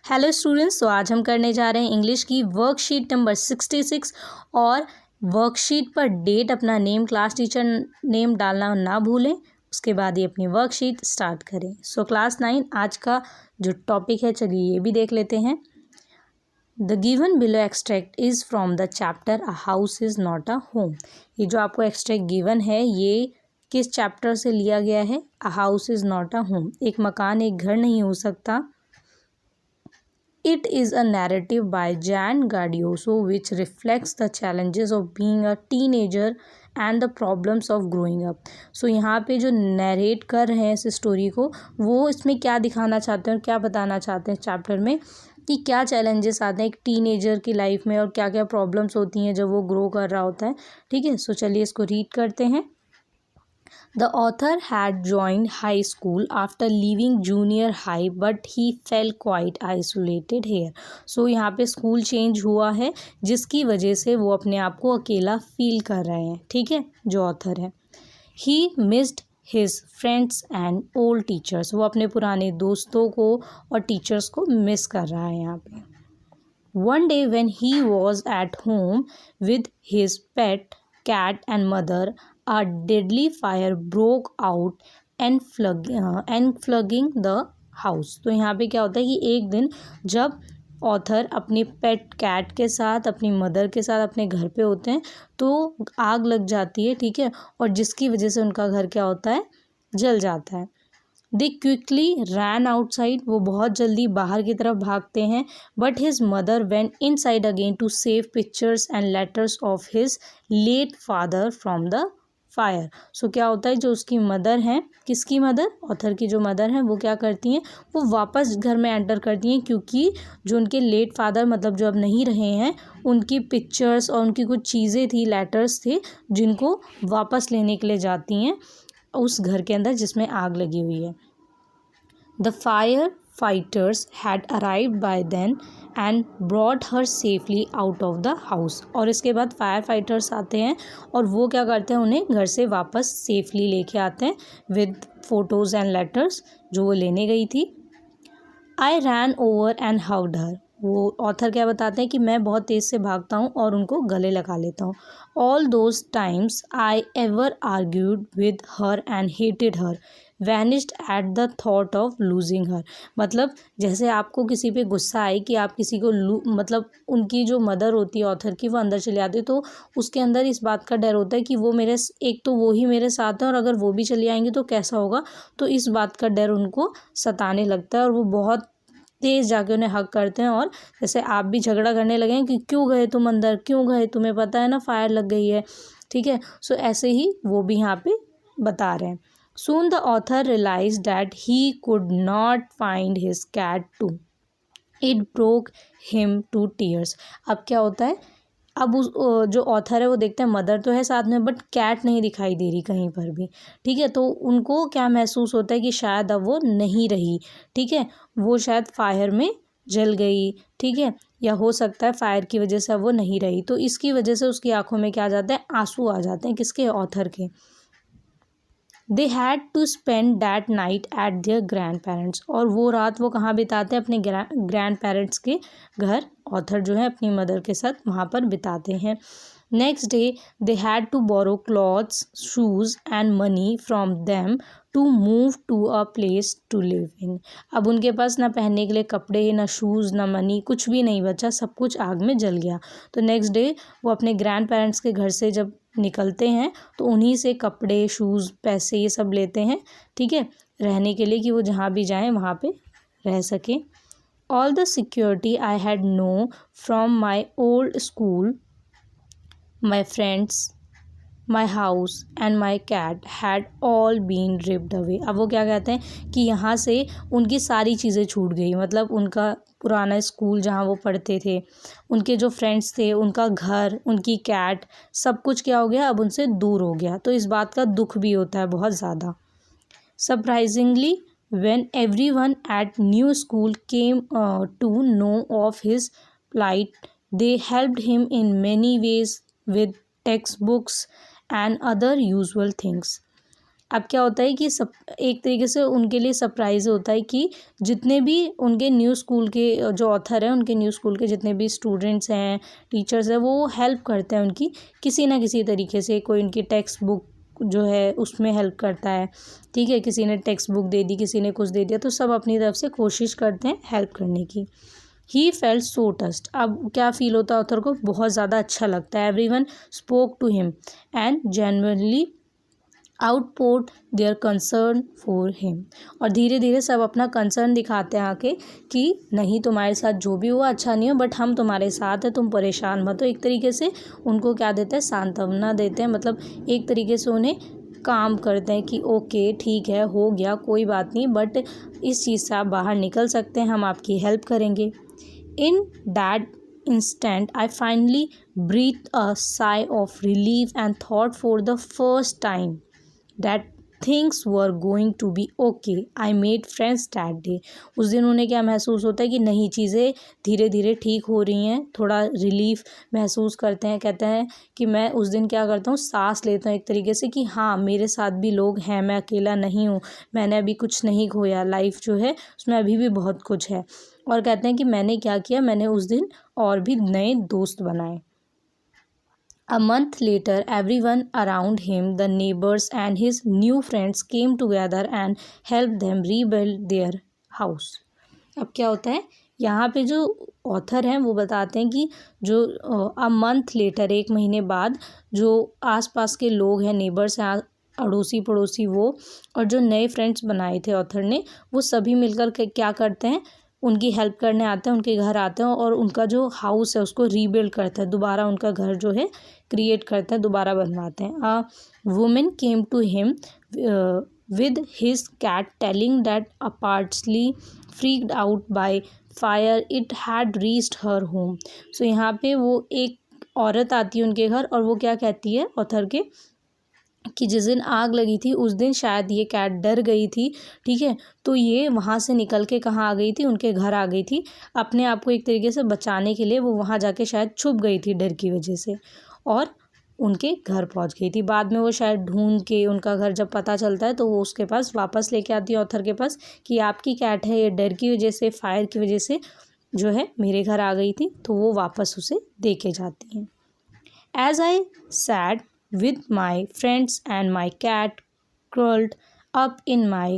Hello students, तो आज हम करने जा रहे हैं इंग्लिश की वर्कशीट नंबर 66 और वर्कशीट पर डेट, अपना नेम, क्लास टीचर नेम डालना ना भूलें। उसके बाद ही अपनी वर्कशीट स्टार्ट करें। सो क्लास 9 आज का जो टॉपिक है, चलिए ये भी देख लेते हैं। The given below extract is from the chapter a house is not a home. ये जो आपको एक्सट्रैक्ट गिवन है, ये किस चैप्टर से लिया गया है? A house is not a home. एक मकान एक घर नहीं हो सकता। It is a narrative by Jan Gardioso which reflects the challenges of being a teenager and the problems of growing up. So यहाँ पे जो नरेट कर रहे हैं इस स्टोरी को, वो इसमें क्या दिखाना चाहते हैं और क्या बताना चाहते हैं चैप्टर में कि क्या चैलेंजेस आते हैं एक टीनेजर की लाइफ में और क्या क्या प्रॉब्लम्स होती हैं जब वो ग्रो कर रहा होता है। ठीक है, सो चलिए इसको रीड करते हैं। The author had joined high school after leaving junior high but he felt quite isolated here. So यहाँ पे स्कूल चेंज हुआ है जिसकी वजह से वो अपने आप को अकेला फील कर रहे हैं। ठीक है, जो ऑथर है। He missed his friends and old teachers. वो अपने पुराने दोस्तों को और टीचर्स को मिस कर रहा है यहाँ पे। One day when he was at home with his pet cat and mother, a deadly fire broke out and flooding the house. तो यहाँ पे क्या होता है कि एक दिन जब ऑथर अपनी पेट कैट के साथ, अपनी मदर के साथ अपने घर पे होते हैं तो आग लग जाती है। ठीक है, और जिसकी वजह से उनका घर क्या होता है, जल जाता है। They quickly ran outside. वो बहुत जल्दी बाहर की तरफ भागते हैं। But his mother went inside again to save pictures and letters of his late father from the fire. So क्या होता है, जो उसकी मदर हैं, किसकी मदर, ऑथर की जो मदर हैं, वो क्या करती हैं, वो वापस घर में एंटर करती हैं क्योंकि जो उनके लेट फादर मतलब जो अब नहीं रहे हैं, उनकी पिक्चर्स और उनकी कुछ चीज़ें थी, लेटर्स थे, जिनको वापस लेने के लिए जाती हैं उस घर के अंदर जिसमें आग लगी हुई है। The fire fighters had arrived by then and brought her safely out of the house. और इसके बाद फायर फाइटर्स आते हैं और वो क्या करते हैं, उन्हें घर से वापस सेफली लेके आते हैं विद फोटोज़ एंड लेटर्स जो वो लेने गई थी। आई रैन ओवर एंड हग्ड हर। वो ऑथर क्या बताते हैं कि मैं बहुत तेज़ से भागता हूँ और उनको गले लगा लेता हूँ। All those times I ever argued with her and hated her vanished at the thought of losing her. मतलब जैसे आपको किसी पे गुस्सा आए कि आप किसी को मतलब उनकी जो मदर होती है ऑथर की, वो अंदर चले आती है, तो उसके अंदर इस बात का डर होता है कि वो मेरे, एक तो वो ही मेरे साथ है और अगर वो भी चली आएंगी तो कैसा होगा। तो इस बात का डर उनको सताने लगता है और वो बहुत तेज़ जाके उन्हें हक करते हैं। और जैसे आप भी झगड़ा करने लगे हैं कि क्यों गए तुम अंदर, क्यों गए, तुम्हें पता है ना फायर लग गई है। ठीक है, सो ऐसे ही वो भी यहाँ पे बता रहे हैं। Soon the author realized that he could not find his cat too. It broke him to tears. अब क्या होता है, अब उस जो ऑथर है वो देखते हैं मदर तो है साथ में बट कैट नहीं दिखाई दे रही कहीं पर भी। ठीक है, तो उनको क्या महसूस होता है कि शायद अब वो नहीं रही। ठीक है, वो शायद फायर में जल गई। ठीक है, या हो सकता है फायर की वजह से अब वो नहीं रही, तो इसकी वजह से उसकी आंखों में क्या आ जाता है, आंसू आ जाते हैं, किसके, ऑथर के। They had to spend that night at their grandparents. और वो रात वो कहाँ बिताते हैं, अपने ग्रैंड पेरेंट्स के घर। ऑथर जो है अपनी मदर के साथ वहाँ पर बिताते हैं। Next day they had to borrow clothes, shoes and money from them to move to a place to live in. अब उनके पास ना पहनने के लिए कपड़े, ना शूज़, ना मनी, कुछ भी नहीं बचा, सब कुछ आग में जल गया। तो नेक्स्ट डे वो अपने ग्रैंड पेरेंट्स के घर से जब निकलते हैं तो उन्हीं से कपड़े, शूज़, पैसे ये सब लेते हैं। ठीक है, रहने के लिए कि वो जहाँ भी जाएं वहाँ पे रह सकें। All the security I had known from my old school, my friends, my house and my cat had all been ripped away. अब वो क्या कहते हैं कि यहाँ से उनकी सारी चीज़ें छूट गई। मतलब उनका पुराना स्कूल जहाँ वो पढ़ते थे, उनके जो फ्रेंड्स थे, उनका घर, उनकी कैट, सब कुछ क्या हो गया, अब उनसे दूर हो गया। तो इस बात का दुख भी होता है बहुत ज़्यादा। Surprisingly when everyone at new school came to know of his plight, they helped him in many ways with textbooks and other usual things. अब क्या होता है कि सब एक तरीके से उनके लिए सरप्राइज़ होता है कि जितने भी उनके न्यू स्कूल के जो ऑथर हैं, उनके न्यू स्कूल के जितने भी स्टूडेंट्स हैं, टीचर्स हैं, वो हेल्प करते हैं उनकी किसी ना किसी तरीके से। कोई उनकी टेक्स्ट बुक जो है उसमें हेल्प करता है, ठीक है, किसी ने टेक्स्ट बुक दे दी, किसी ने कुछ दे दिया, तो सब अपनी तरफ से कोशिश करते हैं हेल्प करने की। He felt so trust. अब क्या फील होता है ऑथर को? बहुत ज़्यादा अच्छा लगता है। Everyone spoke to him and genuinely outpoured their concern for him. और धीरे धीरे सब अपना कंसर्न दिखाते हैं आके कि नहीं, तुम्हारे साथ जो भी हुआ अच्छा नहीं हो, बट हम तुम्हारे साथ हैं, तुम परेशान मत हो। एक तरीके से उनको क्या देते हैं? सांत्वना देते हैं, मतलब एक तरीके से उन्हें काम करते हैं कि ओके ठीक है, हो गया, कोई बात नहीं, बट इस चीज़ से आप बाहर निकल सकते हैं, हम आपकी हेल्प करेंगे। In that instant, I finally breathed a sigh of relief and thought for the first time that things were going to be okay. I made friends that day. उस दिन उन्हें क्या महसूस होता है कि नहीं, चीज़ें धीरे धीरे ठीक हो रही हैं, थोड़ा रिलीफ महसूस करते हैं। कहते हैं कि मैं उस दिन क्या करता हूँ, सांस लेता हूँ एक तरीके से कि हाँ, मेरे साथ भी लोग हैं, मैं अकेला नहीं हूँ, मैंने अभी कुछ नहीं खोया, लाइफ जो है उसमें अभी भी बहुत कुछ है। और कहते हैं कि मैंने क्या किया, मैंने उस दिन और भी नए दोस्त बनाए। A month later, everyone around him, the neighbors and his new friends, came together and helped them rebuild their house. अब क्या होता है, यहाँ पे जो ऑथर हैं वो बताते हैं कि जो अ मंथ लेटर, 1 महीने बाद, जो आसपास के लोग हैं, नेबर्स हैं, अड़ोसी पड़ोसी, वो और जो नए फ्रेंड्स बनाए थे ऑथर ने, वो सभी मिलकर के क्या करते हैं, उनकी हेल्प करने आते हैं, उनके घर आते हैं और उनका जो हाउस है उसको रीबिल्ड करते हैं, दोबारा उनका घर जो है क्रिएट करते हैं, दोबारा बनवाते हैं। A women came to him with his cat, telling that partly freaked out by fire it had reached her home. So यहाँ पे वो एक औरत आती है उनके घर और वो क्या कहती है ऑथर के, कि जिस दिन आग लगी थी उस दिन शायद ये कैट डर गई थी, ठीक है, तो ये वहाँ से निकल के कहाँ आ गई थी, उनके घर आ गई थी, अपने आप को एक तरीके से बचाने के लिए वो वहाँ जाके शायद छुप गई थी डर की वजह से, और उनके घर पहुंच गई थी। बाद में वो शायद ढूंढ के, उनका घर जब पता चलता है तो वो उसके पास वापस लेके आती है ऑथर के पास कि आपकी कैट है, ये डर की वजह से, फायर की वजह से जो है मेरे घर आ गई थी, तो वो वापस उसे दे के जाती हैं। As I said with my friends and my cat curled up in my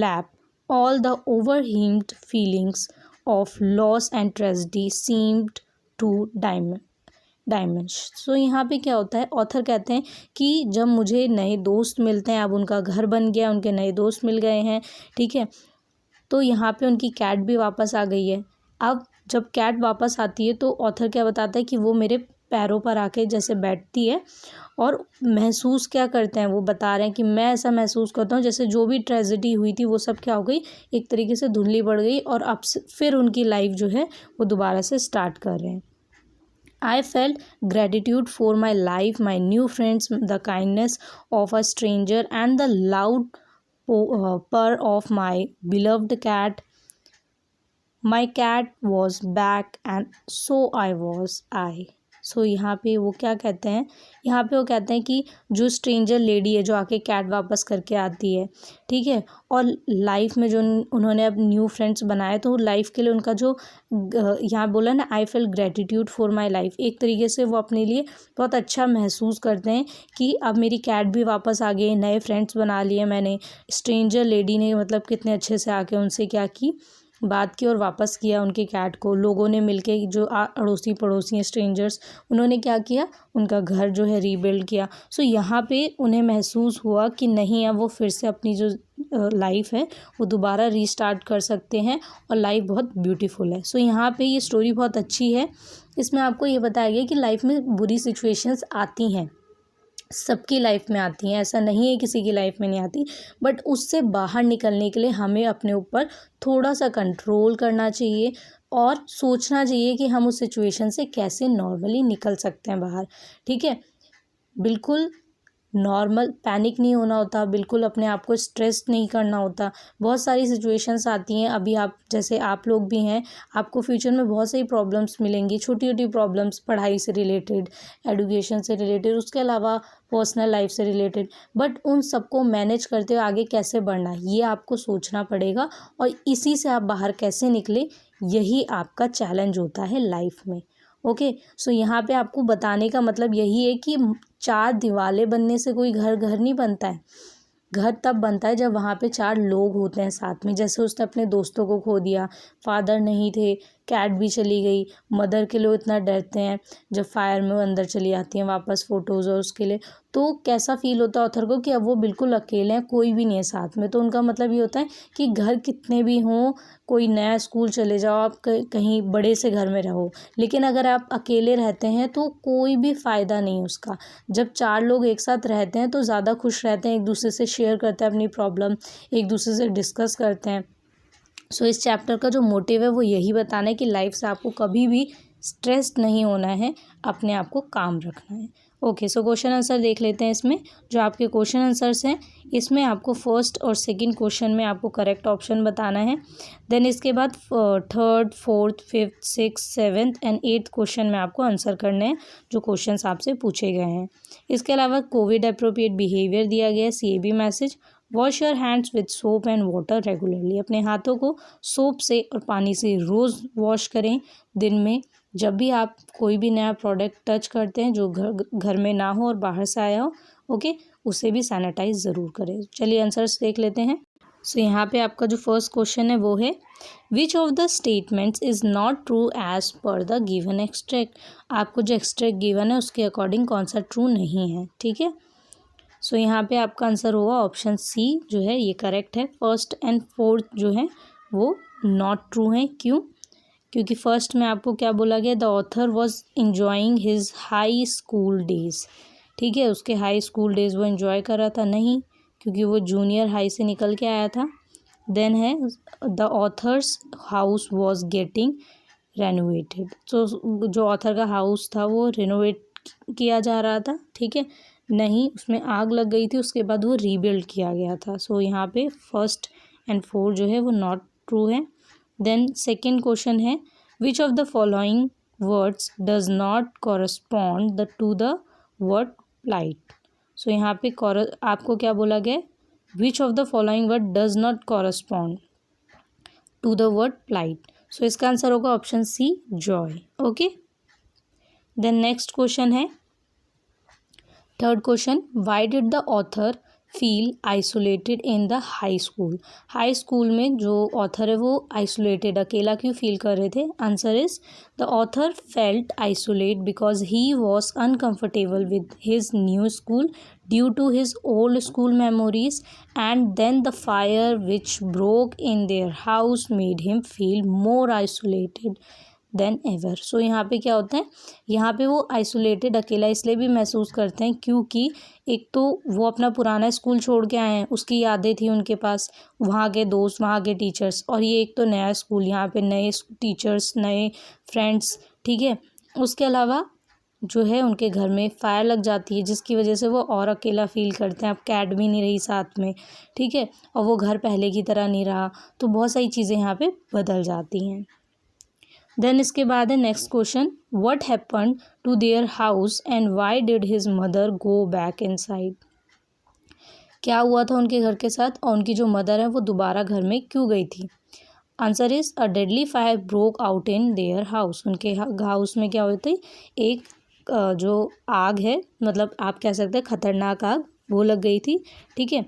lap, all the overwhelmed feelings of loss and tragedy seemed to diminish. So यहाँ पे क्या होता है, ऑथर कहते हैं कि जब मुझे नए दोस्त मिलते हैं, अब उनका घर बन गया, उनके नए दोस्त मिल गए हैं, ठीक है, तो यहाँ पे उनकी कैट भी वापस आ गई है। अब जब कैट वापस आती है तो ऑथर क्या बताता है कि वो मेरे पैरों पर आके जैसे बैठती है और महसूस क्या करते हैं, वो बता रहे हैं कि मैं ऐसा महसूस करता हूँ जैसे जो भी ट्रेजेडी हुई थी वो सब क्या हो गई, एक तरीके से धुंधली पड़ गई और अब फिर उनकी लाइफ जो है वो दोबारा से स्टार्ट कर रहे हैं। I felt gratitude for my life, my new friends, the kindness of a stranger, and the loud purr of my beloved cat. My cat was back and so I was I. सो यहाँ पे वो क्या कहते हैं, यहाँ पे वो कहते हैं कि जो स्ट्रेंजर लेडी है जो आके कैट वापस करके आती है, ठीक है, और लाइफ में जो उन्होंने अब न्यू फ्रेंड्स बनाए, तो लाइफ के लिए उनका जो यहाँ बोला ना, I feel gratitude for my life, एक तरीके से वो अपने लिए बहुत अच्छा महसूस करते हैं कि अब मेरी कैट भी वापस आ गई, नए फ्रेंड्स बना लिए मैंने। स्ट्रेंजर लेडी ने मतलब कितने अच्छे से आके उनसे क्या की, बात की और वापस किया उनके कैट को। लोगों ने मिलके, जो अड़ोसी पड़ोसी हैं, स्ट्रेंजर्स, उन्होंने क्या किया, उनका घर जो है रीबिल्ड किया। सो यहाँ पे उन्हें महसूस हुआ कि नहीं, अब वो फिर से अपनी जो लाइफ है वो दोबारा रीस्टार्ट कर सकते हैं और लाइफ बहुत ब्यूटीफुल है। सो यहाँ पे ये स्टोरी बहुत अच्छी है। इसमें आपको ये बताया गया कि लाइफ में बुरी सिचुएशंस आती हैं, सबकी लाइफ में आती हैं, ऐसा नहीं है किसी की लाइफ में नहीं आती, बट उससे बाहर निकलने के लिए हमें अपने ऊपर थोड़ा सा कंट्रोल करना चाहिए और सोचना चाहिए कि हम उस सिचुएशन से कैसे नॉर्मली निकल सकते हैं बाहर, ठीक है। बिल्कुल नॉर्मल पैनिक नहीं होना होता, बिल्कुल अपने आप को स्ट्रेस नहीं करना होता। बहुत सारी सिचुएशंस आती हैं, अभी आप जैसे आप लोग भी हैं, आपको फ्यूचर में बहुत सारी प्रॉब्लम्स मिलेंगी, छोटी छोटी प्रॉब्लम्स, पढ़ाई से रिलेटेड, एजुकेशन से रिलेटेड, उसके अलावा पर्सनल लाइफ से रिलेटेड। बट उन सबको मैनेज करते हुए आगे कैसे बढ़ना है ये आपको सोचना पड़ेगा, और इसी से आप बाहर कैसे निकले यही आपका चैलेंज होता है लाइफ में। ओके, सो यहाँ पे आपको बताने का मतलब यही है कि चार दीवारें बनने से कोई घर नहीं बनता है। घर तब बनता है जब वहाँ पे चार लोग होते हैं साथ में। जैसे उसने अपने दोस्तों को खो दिया, फादर नहीं थे, कैट भी चली गई, मदर के लिए इतना डरते हैं जब फायर में वो अंदर चली आती हैं वापस फ़ोटोज़ और उसके लिए, तो कैसा फील होता है ऑथर को कि अब वो बिल्कुल अकेले हैं, कोई भी नहीं है साथ में। तो उनका मतलब ये होता है कि घर कितने भी हों, कोई नया स्कूल चले जाओ, आप कहीं बड़े से घर में रहो, लेकिन अगर आप अकेले रहते हैं तो कोई भी फ़ायदा नहीं उसका। जब चार लोग एक साथ रहते हैं तो ज़्यादा खुश रहते हैं, एक दूसरे से शेयर करते हैं अपनी प्रॉब्लम, एक दूसरे से डिस्कस करते हैं। सो इस चैप्टर का जो मोटिव है वो यही बताना है कि लाइफ से आपको कभी भी स्ट्रेस्ड नहीं होना है, अपने आप को काम रखना है। ओके, सो क्वेश्चन आंसर देख लेते हैं। इसमें जो आपके क्वेश्चन आंसर्स हैं, इसमें आपको फर्स्ट और सेकंड क्वेश्चन में आपको करेक्ट ऑप्शन बताना है। देन इसके बाद third, fourth, fifth, six, seventh and eighth question में आपको आंसर करने हैं जो क्वेश्चन आपसे पूछे गए हैं। इसके अलावा कोविड अप्रोप्रिएट बिहेवियर दिया गया है, CAB message. Wash your hands with soap and water regularly, अपने हाथों को सोप से और पानी से रोज़ वॉश करें दिन में। जब भी आप कोई भी नया प्रोडक्ट टच करते हैं जो घर में ना हो और बाहर से आया हो, ओके, उसे भी सैनिटाइज ज़रूर करें। चलिए आंसर्स देख लेते हैं। सो यहाँ पे आपका जो फर्स्ट क्वेश्चन है वो है which of the statements is not true as per the given extract. आपको जो एक्सट्रैक्ट गिवन है उसके अकॉर्डिंग कौन सा ट्रू नहीं है, ठीक है। सो यहाँ पे आपका आंसर होगा ऑप्शन सी जो है ये करेक्ट है। फर्स्ट एंड फोर्थ जो है वो नॉट ट्रू है। क्यों? क्योंकि फर्स्ट में आपको क्या बोला गया, the author was enjoying his high school days, ठीक है, उसके हाई स्कूल डेज वो इन्जॉय कर रहा था, नहीं, क्योंकि वो जूनियर हाई से निकल के आया था। देन है the author's house was getting renovated, तो जो ऑथर का हाउस था वो रिनोवेट किया जा रहा था, ठीक है, नहीं, उसमें आग लग गई थी, उसके बाद वो रीबिल्ड किया गया था। सो यहाँ पे फर्स्ट एंड फोर्थ जो है वो नॉट ट्रू है। देन सेकंड क्वेश्चन है which of the following words does not correspond to the word plight. So यहाँ पे आपको क्या बोला गया, विच ऑफ द फॉलोइंग वर्ड डज not correspond to the word plight. सो इसका आंसर होगा option C joy. Okay, then next question है third question, why did the author feel isolated in the high school. High school में जो ऑथर है वो आइसोलेटेड, अकेला क्यों फील कर रहे थे। Answer is the author felt isolate because he was uncomfortable with his new school due to his old school memories and then the fire which broke in their house made him feel more isolated than ever. So यहाँ पे क्या होता है, यहाँ पे वो isolated, अकेला इसलिए भी महसूस करते हैं क्योंकि एक तो वो अपना पुराना स्कूल छोड़ के आए हैं, उसकी यादें थी उनके पास, वहाँ के दोस्त, वहाँ के टीचर्स, और ये एक तो नया स्कूल, यहाँ पे नए टीचर्स, नए फ्रेंड्स, ठीक है। उसके अलावा जो है उनके घर में फायर लग जाती है जिसकी वजह से वो और अकेला फील करते हैं। अब कैट भी नहीं रही साथ में, ठीक है, और वो घर पहले की तरह नहीं रहा, तो बहुत सारी चीज़ें यहाँ पे बदल जाती हैं। देन इसके बाद है next question, what happen to their house and why did his mother go back inside. क्या हुआ था उनके घर के साथ और उनकी जो मदर है वो दोबारा घर में क्यों गई थी। Answer is a deadly fire broke out in their house. उनके हाउस में क्या होती, एक जो आग है, मतलब आप कह सकते हैं खतरनाक आग, वो लग गई थी, ठीक है।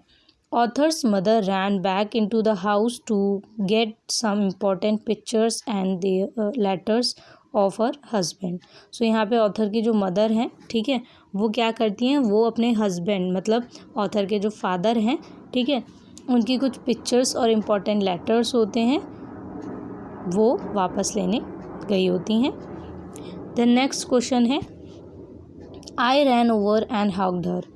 Author's mother ran back into the house to get some important pictures and the letters of her husband. So यहाँ पे ऑथर की जो मदर हैं, ठीक है, वो क्या करती हैं, वो अपने हस्बैंड मतलब ऑथर के जो फादर हैं, ठीक है, उनकी कुछ पिक्चर्स और इम्पोर्टेंट लेटर्स होते हैं वो वापस लेने गई होती हैं। द नेक्स्ट क्वेश्चन है I ran over and hugged her.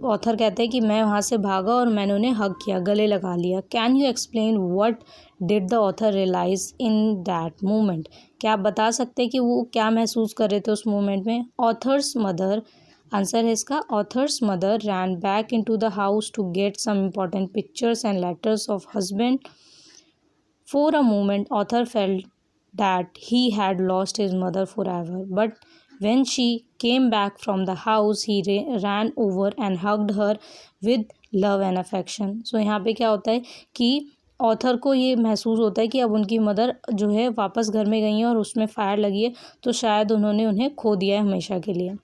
Author कहते हैं कि मैं वहाँ से भागा और मैंने उन्हें हग किया, गले लगा लिया। Can you explain what did the author realise in that moment. क्या आप बता सकते हैं कि वो क्या महसूस कर रहे थे उस मोमेंट में। ऑथर्स मदर आंसर है इसका, author's mother ran back into the house to get some important pictures and letters of husband. For a moment author felt that he had lost his mother forever, but when she came back from the house he ran over and hugged her with love and affection. So यहाँ पे क्या होता है कि author को ये महसूस होता है कि अब उनकी मदर जो है वापस घर में गई हैं और उसमें फायर लगी है, तो शायद उन्होंने उन्हें खो दिया है हमेशा के लिए.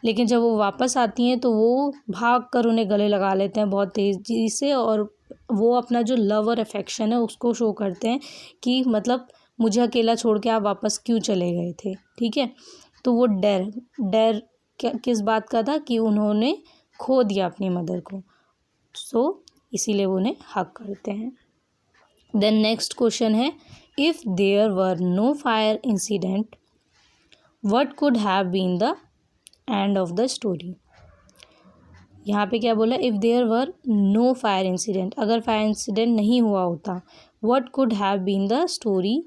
लेकिन जब वो वापस आती हैं तो वो भाग कर उन्हें गले लगा लेते हैं बहुत तेज़ी से, और वो अपना जो लव और अफेक्शन है उसको शो करते हैं कि मतलब मुझे अकेला छोड़ के आप वापस क्यों चले गए थे. ठीक है, तो वो डर क्या किस बात का था कि उन्होंने खो दिया अपनी मदर को, सो इसीलिए वो उन्हें हक करते हैं. देन नेक्स्ट क्वेश्चन है, if there were no fire incident what could have been the end of the story. यहाँ पे क्या बोला, if there were no fire incident, अगर फायर इंसिडेंट नहीं हुआ होता, what could have been the story.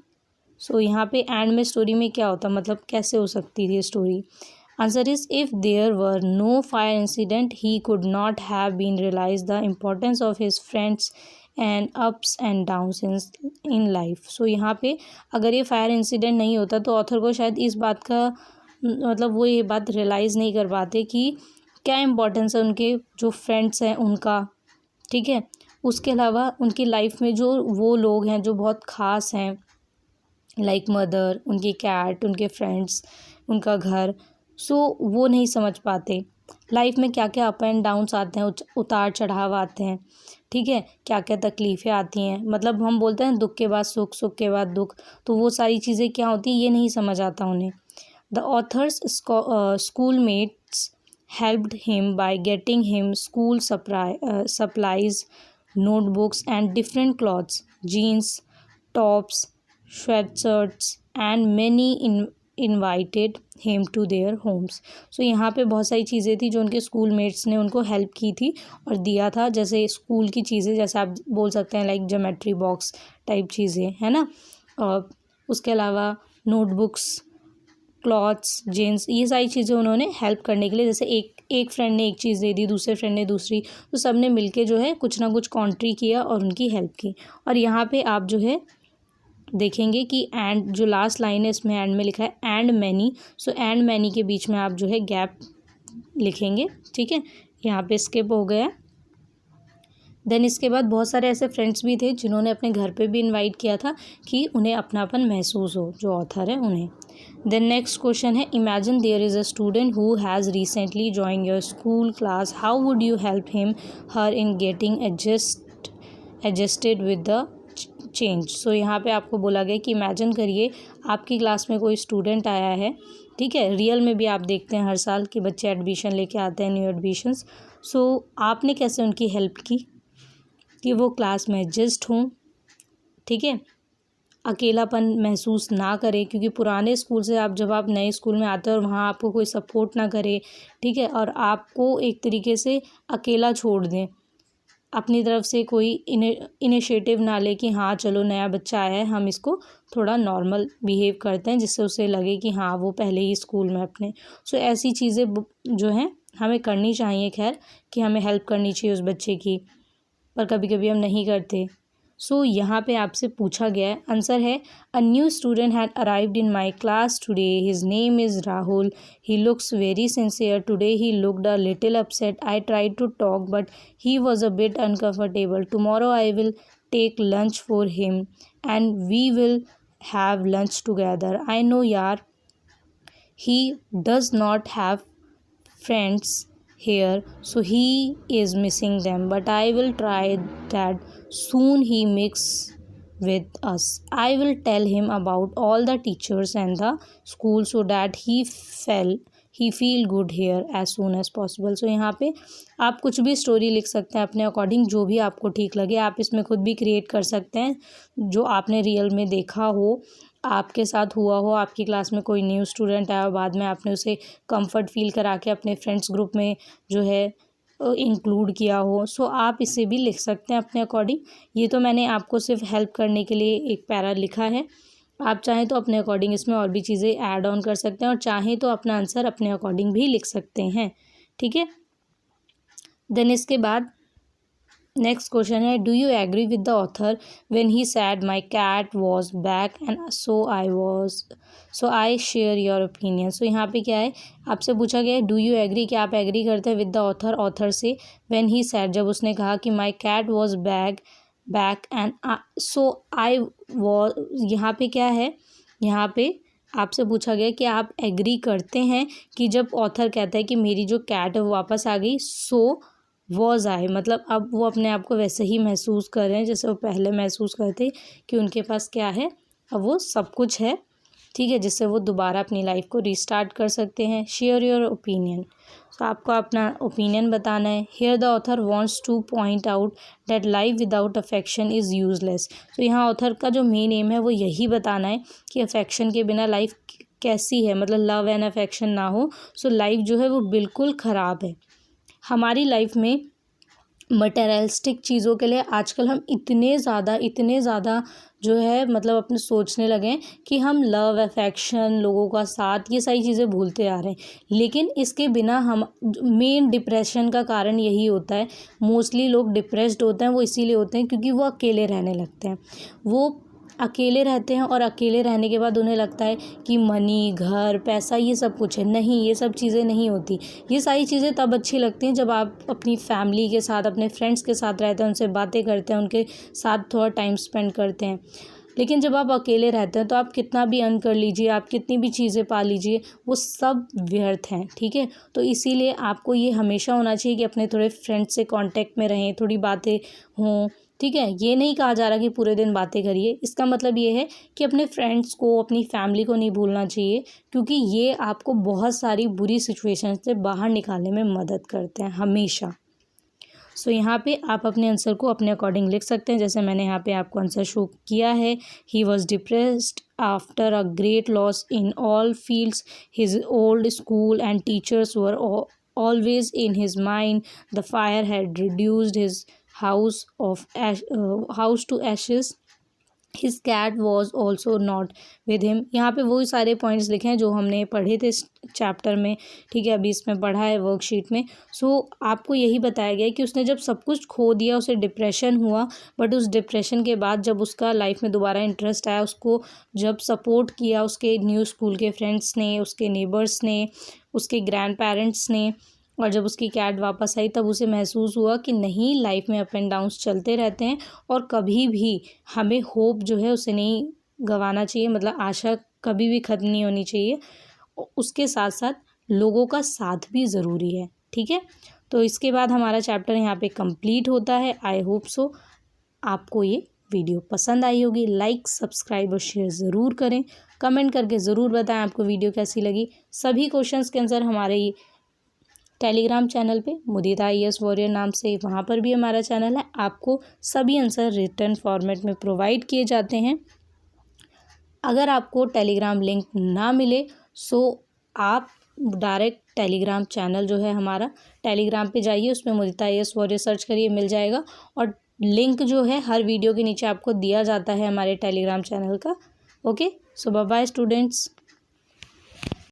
So यहाँ पे एंड में स्टोरी में क्या होता, मतलब कैसे हो सकती थी story. Answer is, if there were no fire incident he could not have been realise the importance of his friends and ups and downs in life. So यहाँ पे अगर ये फायर इंसिडेंट नहीं होता तो ऑथर को शायद इस बात का मतलब वो ये बात रियलाइज़ नहीं कर पाते कि क्या इम्पोर्टेंस है उनके जो फ्रेंड्स हैं उनका. ठीक है, उसके अलावा उनकी लाइफ में जो वो लोग हैं जो बहुत ख़ास हैं, लाइक मदर, उनकी कैट, उनके फ्रेंड्स, उनका घर. सो वो नहीं समझ पाते लाइफ में क्या क्या अप एंड डाउन्स आते हैं, उतार चढ़ाव आते हैं. ठीक है, क्या क्या तकलीफ़ें आती हैं, मतलब हम बोलते हैं दुख के बाद सुख, सुख के बाद दुख, तो वो सारी चीज़ें क्या होती हैं ये नहीं समझ आता उन्हें. The author's school mates helped him by getting him school supplies, notebooks and different clothes, jeans, tops, sweatshirts and many invited him to their homes. So यहाँ पे बहुत सारी चीज़ें थी जो उनके स्कूल मेट्स ने उनको हेल्प की थी और दिया था, जैसे स्कूल की चीज़ें, जैसे आप बोल सकते हैं लाइक ज्योमेट्री बॉक्स टाइप चीज़ें, है ना. और उसके अलावा नोटबुक्स, क्लॉथ्स, जीन्स, ये सारी चीज़ें उन्होंने हेल्प करने के लिए, जैसे एक फ्रेंड ने एक चीज़ दे दी, दूसरे फ्रेंड ने दूसरी, तो सब ने मिलके जो है कुछ ना कुछ कॉन्ट्री किया और उनकी हेल्प की. और यहाँ पे आप जो है देखेंगे कि एंड जो लास्ट लाइन है इसमें एंड में लिखा है and many. So and many के बीच में आप जो है गैप लिखेंगे. ठीक है, यहाँ पे स्किप हो गया. देन इसके बाद बहुत सारे ऐसे फ्रेंड्स भी थे जिन्होंने अपने घर पे भी इनवाइट किया था कि उन्हें अपनापन महसूस हो, जो ऑथर है उन्हें. देन नेक्स्ट क्वेश्चन है, imagine there is a student who has recently join your school class, how would you help him her in getting adjusted with the change. So यहाँ पे आपको बोला गया कि इमेजिन करिए आपकी क्लास में कोई स्टूडेंट आया है. ठीक है, रियल में भी आप देखते हैं हर साल कि बच्चे एडमिशन लेके आते हैं, न्यू एडमिशन्स. सो आपने कैसे उनकी हेल्प की कि वो क्लास में एडजस्ट हों. ठीक है, अकेलापन महसूस ना करें, क्योंकि पुराने स्कूल से आप जब नए स्कूल में आते हैं और वहाँ आपको कोई सपोर्ट ना करे, ठीक है, और आपको एक तरीके से अकेला छोड़ दें, अपनी तरफ से कोई इनिशिएटिव ना ले कि हाँ चलो नया बच्चा आया है, हम इसको थोड़ा नॉर्मल बिहेव करते हैं जिससे उसे लगे कि हाँ वो पहले ही स्कूल में अपने. सो ऐसी चीज़ें जो हैं हमें करनी चाहिए, खैर कि हमें हेल्प करनी चाहिए उस बच्चे की, पर कभी कभी हम नहीं करते. सो यहाँ पे आपसे पूछा गया है, आंसर है, a new student had arrived in my class today, his name is Rahul, he looks very sincere today, he looked a little upset, I tried to talk but he was a bit uncomfortable, tomorrow I will take lunch for him and we will have lunch together. I know यार he does not have friends here, so he is missing them, but I will try that soon he mix with us. I will tell him about all the teachers and the school so that he feel good here as soon as possible. So यहाँ पे आप कुछ भी story लिख सकते हैं अपने according, जो भी आपको ठीक लगे. आप इसमें खुद भी क्रिएट कर सकते हैं जो आपने रियल में देखा हो, आपके साथ हुआ हो, आपकी क्लास में कोई न्यू स्टूडेंट आया हो, बाद में आपने उसे कंफर्ट फील करा के अपने फ्रेंड्स ग्रुप में जो है इंक्लूड किया हो. सो आप इसे भी लिख सकते हैं अपने अकॉर्डिंग. ये तो मैंने आपको सिर्फ हेल्प करने के लिए एक पैरा लिखा है. आप चाहें तो अपने अकॉर्डिंग इसमें और भी चीज़ें ऐड ऑन कर सकते हैं और चाहें तो अपना आंसर अपने अकॉर्डिंग भी लिख सकते हैं, ठीक है। देन इसके बाद नेक्स्ट क्वेश्चन है, do you agree with the author when he said my cat was back and so I share your opinion. So यहाँ पे क्या है, आपसे पूछा गया है डू यू एग्री, क्या आप एग्री करते हैं विद द ऑथर से, व्हेन ही सैड, जब उसने कहा कि my cat was back and so I was. यहाँ पे क्या है, यहाँ पे आपसे पूछा गया कि आप एग्री करते हैं कि जब ऑथर कहता है कि मेरी जो कैट है वो वापस आ गई, सो वॉज आए, मतलब अब वो अपने आप को वैसे ही महसूस कर रहे हैं जैसे वो पहले महसूस करते कि उनके पास क्या है, अब वो सब कुछ है, ठीक है, जिससे वो दोबारा अपनी लाइफ को रीस्टार्ट कर सकते हैं। शेयर योर ओपिनियन, तो आपको अपना ओपिनियन बताना है। Here the author wants two point out that life without affection is useless. तो यहाँ ऑथर का जो मेन एम है वो यही बताना है कि अफेक्शन के बिना लाइफ कैसी है, मतलब लव एंड अफेक्शन ना हो सो लाइफ जो है वो बिल्कुल ख़राब है। हमारी लाइफ में मटेरियलिस्टिक चीज़ों के लिए आजकल हम इतने ज़्यादा जो है मतलब अपने सोचने लगे हैं कि हम लव अफेक्शन, लोगों का साथ, ये सारी चीज़ें भूलते आ रहे हैं। लेकिन इसके बिना हम मेन डिप्रेशन का कारण यही होता है, मोस्टली लोग डिप्रेस्ड होते हैं वो इसीलिए होते हैं क्योंकि वो अकेले रहने लगते हैं। वो अकेले रहते हैं और अकेले रहने के बाद उन्हें लगता है कि मनी, घर, पैसा ये सब कुछ है। नहीं, ये सब चीज़ें नहीं होती। ये सारी चीज़ें तब अच्छी लगती हैं जब आप अपनी फैमिली के साथ, अपने फ्रेंड्स के साथ रहते हैं, उनसे बातें करते हैं, उनके साथ थोड़ा टाइम स्पेंड करते हैं। लेकिन जब आप अकेले रहते हैं तो आप कितना भी अर्न कर लीजिए, आप कितनी भी चीज़ें पा लीजिए, वो सब व्यर्थ हैं, ठीक है। तो इसीलिए आपको ये हमेशा होना चाहिए कि अपने थोड़े फ्रेंड्स से कांटेक्ट में रहें, थोड़ी बातें हों, ठीक है। ये नहीं कहा जा रहा कि पूरे दिन बातें करिए, इसका मतलब ये है कि अपने फ्रेंड्स को, अपनी फैमिली को नहीं भूलना चाहिए, क्योंकि ये आपको बहुत सारी बुरी सिचुएशन से बाहर निकालने में मदद करते हैं हमेशा। सो यहाँ पे आप अपने आंसर को अपने अकॉर्डिंग लिख सकते हैं, जैसे मैंने यहाँ पे आपको आंसर शो किया है। He was depressed after a great loss in all fields, his old school and teachers were always in his mind. The fire had reduced his house to ashes. His cat was also not with him. यहाँ पे वही सारे points लिखे हैं जो हमने पढ़े थे इस चैप्टर में, ठीक है, अभी इसमें पढ़ा है वर्कशीट में। सो आपको यही बताया गया है कि उसने जब सब कुछ खो दिया उसे डिप्रेशन हुआ, बट उस डिप्रेशन के बाद जब उसका लाइफ में दोबारा इंटरेस्ट आया, उसको जब सपोर्ट किया उसके न्यू स्कूल के फ्रेंड्स ने, उसके नेबर्स ने, उसके ग्रैंड पेरेंट्स ने, और जब उसकी कैट वापस आई तब उसे महसूस हुआ कि नहीं, लाइफ में अप एंड डाउन्स चलते रहते हैं और कभी भी हमें होप जो है उसे नहीं गंवाना चाहिए, मतलब आशा कभी भी ख़त्म नहीं होनी चाहिए। उसके साथ साथ लोगों का साथ भी ज़रूरी है, ठीक है। तो इसके बाद हमारा चैप्टर यहाँ पे कंप्लीट होता है। आई होप सो आपको ये वीडियो पसंद आई होगी। लाइक, सब्सक्राइब और शेयर ज़रूर करें। कमेंट करके ज़रूर बताएं आपको वीडियो कैसी लगी। सभी क्वेश्चंस के आंसर हमारे टेलीग्राम चैनल पे मुदिता IAS वॉरियर नाम से, वहाँ पर भी हमारा चैनल है, आपको सभी आंसर रिटन फॉर्मेट में प्रोवाइड किए जाते हैं। अगर आपको टेलीग्राम लिंक ना मिले सो आप डायरेक्ट टेलीग्राम चैनल जो है हमारा, टेलीग्राम पे जाइए, उसमें मुदिता IAS वॉरियर सर्च करिए, मिल जाएगा। और लिंक जो है हर वीडियो के नीचे आपको दिया जाता है हमारे टेलीग्राम चैनल का। ओके, सो बाय बाय स्टूडेंट्स।